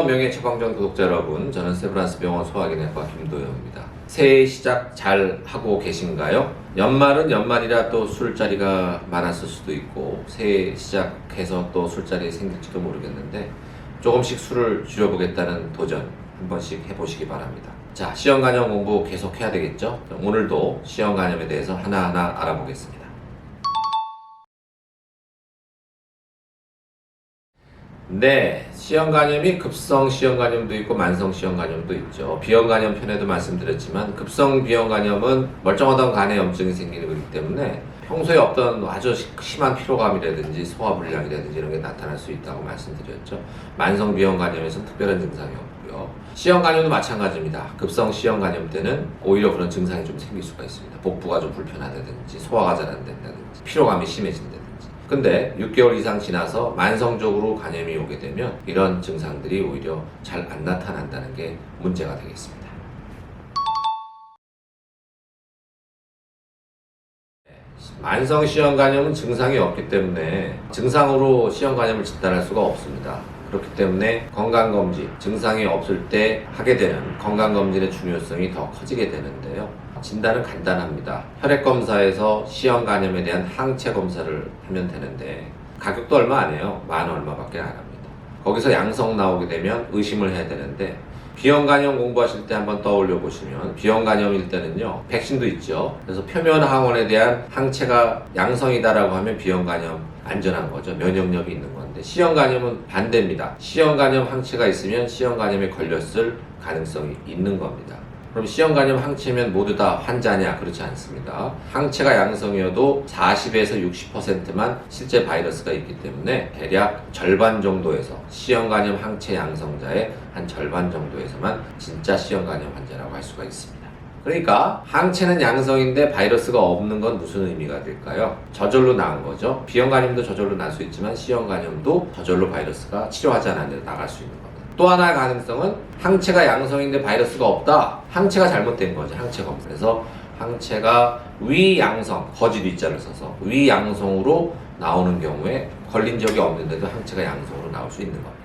명예 처방전 구독자 여러분, 저는 세브란스 병원 소화기내과 김도영입니다. 새해 시작 잘 하고 계신가요? 연말은 연말이라 또 술자리가 많았을 수도 있고 새해 시작해서 또 술자리 생길지도 모르겠는데 조금씩 술을 줄여보겠다는 도전 한 번씩 해보시기 바랍니다. 자, 시험간염 공부 계속 해야 되겠죠? 오늘도 시험간염에 대해서 하나하나 알아보겠습니다. 네, 시험간염이 급성 시험간염도 있고 만성 시험간염도 있죠. 비형간염 편에도 말씀드렸지만 급성 비형간염은 멀쩡하던 간에 염증이 생기는 거기 때문에 평소에 어떤 아주 심한 피로감이라든지 소화불량이라든지 이런 게 나타날 수 있다고 말씀드렸죠. 만성 비형간염에서는 특별한 증상이 없고요. 시험간염도 마찬가지입니다. 급성 시험간염 때는 오히려 그런 증상이 좀 생길 수가 있습니다. 복부가 좀 불편하다든지 소화가 잘 안 된다든지 피로감이 심해진다든지. 근데 6개월 이상 지나서 만성적으로 간염이 오게 되면 이런 증상들이 오히려 잘 안 나타난다는 게 문제가 되겠습니다. 만성 시험간염은 증상이 없기 때문에 증상으로 시험간염을 진단할 수가 없습니다. 그렇기 때문에 건강검진, 증상이 없을 때 하게 되는 건강검진의 중요성이 더 커지게 되는데요. 진단은 간단합니다. 혈액검사에서 시험간염에 대한 항체 검사를 하면 되는데 가격도 얼마 안 해요. 만 얼마밖에 안 합니다. 거기서 양성 나오게 되면 의심을 해야 되는데 비형간염 공부하실 때 한번 떠올려 보시면 비형간염일 때는요 백신도 있죠. 그래서 표면 항원에 대한 항체가 양성이다라고 하면 비형간염 안전한 거죠. 면역력이 있는 건데 시험간염은 반대입니다. 시험간염 항체가 있으면 시험간염에 걸렸을 가능성이 있는 겁니다. 그럼 시험간염 항체면 모두 다 환자냐? 그렇지 않습니다. 항체가 양성이어도 40에서 60%만 실제 바이러스가 있기 때문에 대략 절반 정도에서 시험간염 항체 양성자의 한 절반 정도에서만 진짜 시험간염 환자라고 할 수가 있습니다. 그러니까 항체는 양성인데 바이러스가 없는 건 무슨 의미가 될까요? 저절로 나은 거죠. 비형간염도 저절로 날 수 있지만 시험간염도 저절로 바이러스가 치료하지 않았는데 나갈 수 있는 겁니다. 또 하나의 가능성은 항체가 양성인데 바이러스가 없다. 항체가 잘못된 거죠. 항체 검사. 그래서 항체가 위양성, 거짓 위자를 써서 위양성으로 나오는 경우에 걸린 적이 없는데도 항체가 양성으로 나올 수 있는 겁니다.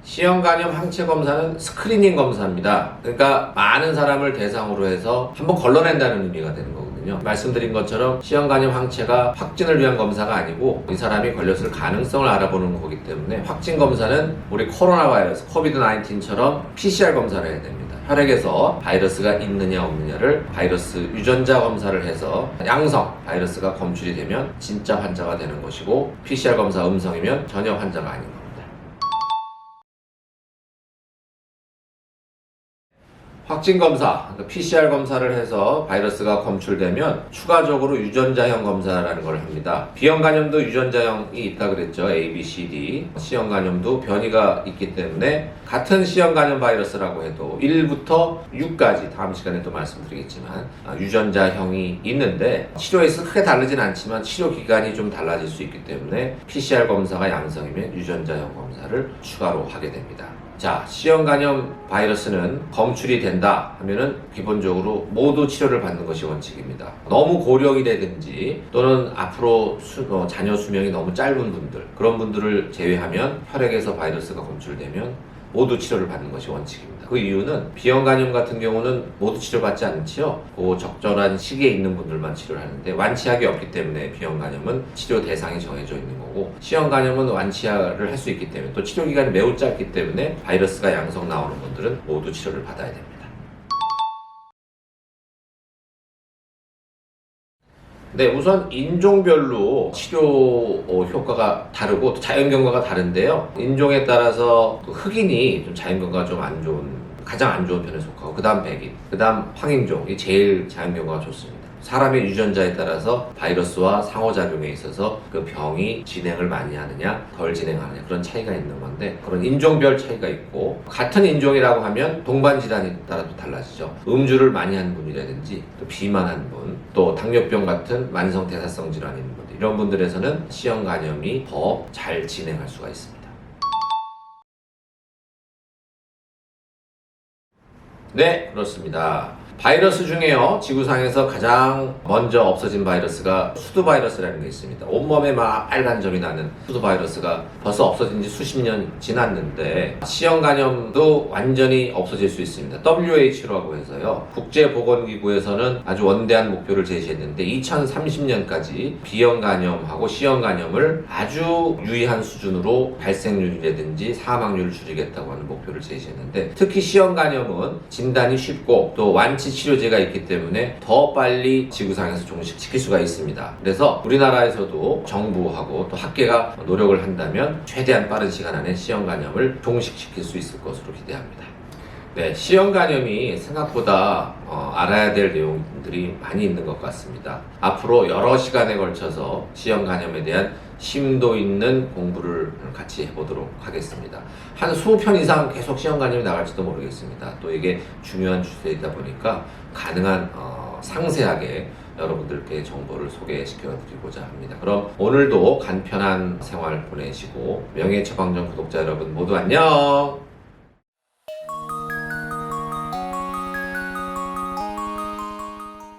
시험간염 항체 검사는 스크리닝 검사입니다. 그러니까 많은 사람을 대상으로 해서 한번 걸러낸다는 의미가 되는 거거든요. 말씀드린 것처럼 시험간염 항체가 확진을 위한 검사가 아니고 이 사람이 걸렸을 가능성을 알아보는 거기 때문에 확진 검사는 우리 코로나 바이러스, 코비드-19처럼 PCR 검사를 해야 됩니다. 혈액에서 바이러스가 있느냐 없느냐를 바이러스 유전자 검사를 해서 양성, 바이러스가 검출이 되면 진짜 환자가 되는 것이고 PCR 검사 음성이면 전혀 환자가 아닌 겁니다. 확진검사, 그러니까 PCR 검사를 해서 바이러스가 검출되면 추가적으로 유전자형 검사라는 걸 합니다. 비형간염도 유전자형이 있다 그랬죠. A, B, C, D. C형간염도 변이가 있기 때문에 같은 C형간염 바이러스라고 해도 1부터 6까지 다음 시간에 또 말씀드리겠지만 유전자형이 있는데 치료에서 크게 다르진 않지만 치료 기간이 좀 달라질 수 있기 때문에 PCR 검사가 양성이면 유전자형 검사를 추가로 하게 됩니다. 자, C형간염 바이러스는 검출이 된다 하면은 기본적으로 모두 치료를 받는 것이 원칙입니다. 너무 고령이라든지 또는 앞으로 자녀 수명이 너무 짧은 분들, 그런 분들을 제외하면 혈액에서 바이러스가 검출되면 모두 치료를 받는 것이 원칙입니다. 그 이유는 비형간염 같은 경우는 모두 치료받지 않지요. 그 적절한 시기에 있는 분들만 치료를 하는데 완치약이 없기 때문에 비형간염은 치료 대상이 정해져 있는 거고 C형간염은 완치약을 할 수 있기 때문에 또 치료 기간이 매우 짧기 때문에 바이러스가 양성 나오는 분들은 모두 치료를 받아야 됩니다. 네, 우선 인종별로 치료 효과가 다르고 또 자연경과가 다른데요. 인종에 따라서 흑인이 좀 자연경과가 좀 안 좋은, 가장 안 좋은 편에 속하고 그 다음 백인, 그 다음 황인종이 제일 자연경과가 좋습니다. 사람의 유전자에 따라서 바이러스와 상호작용에 있어서 그 병이 진행을 많이 하느냐 덜 진행하느냐 그런 차이가 있는 건데 그런 인종별 차이가 있고 같은 인종이라고 하면 동반질환에 따라 또 달라지죠. 음주를 많이 하는 분이라든지 또 비만한 분, 또 당뇨병 같은 만성 대사성 질환이 있는 분들 이런 분들에서는 C형간염이 더 잘 진행할 수가 있습니다. 네, 그렇습니다. 바이러스 중에요, 지구상에서 가장 먼저 없어진 바이러스가 수두 바이러스라는 게 있습니다. 온몸에 막 빨간 점이 나는 수두 바이러스가 벌써 없어진 지 수십 년 지났는데, C형 간염도 완전히 없어질 수 있습니다. WHO라고 해서요, 국제보건기구에서는 아주 원대한 목표를 제시했는데 2030년까지 B형 간염하고 C형 간염을 아주 유의한 수준으로 발생률이라든지 사망률을 줄이겠다고 하는 목표를 제시했는데, 특히 C형 간염은 진단이 쉽고 또 완치 치료제가 있기 때문에 더 빨리 지구상에서 종식시킬 수가 있습니다. 그래서 우리나라에서도 정부하고 또 학계가 노력을 한다면 최대한 빠른 시간 안에 C형 간염을 종식시킬 수 있을 것으로 기대합니다. 네, C형 간염이 생각보다 알아야 될 내용들이 많이 있는 것 같습니다. 앞으로 여러 시간에 걸쳐서 C형 간염에 대한 심도 있는 공부를 같이 해보도록 하겠습니다. 한 20편 이상 계속 C형 간염이 나갈지도 모르겠습니다. 또 이게 중요한 주제이다 보니까 가능한 상세하게 여러분들께 정보를 소개시켜 드리고자 합니다. 그럼 오늘도 간편한 생활 보내시고, 명예처방전 구독자 여러분 모두 안녕!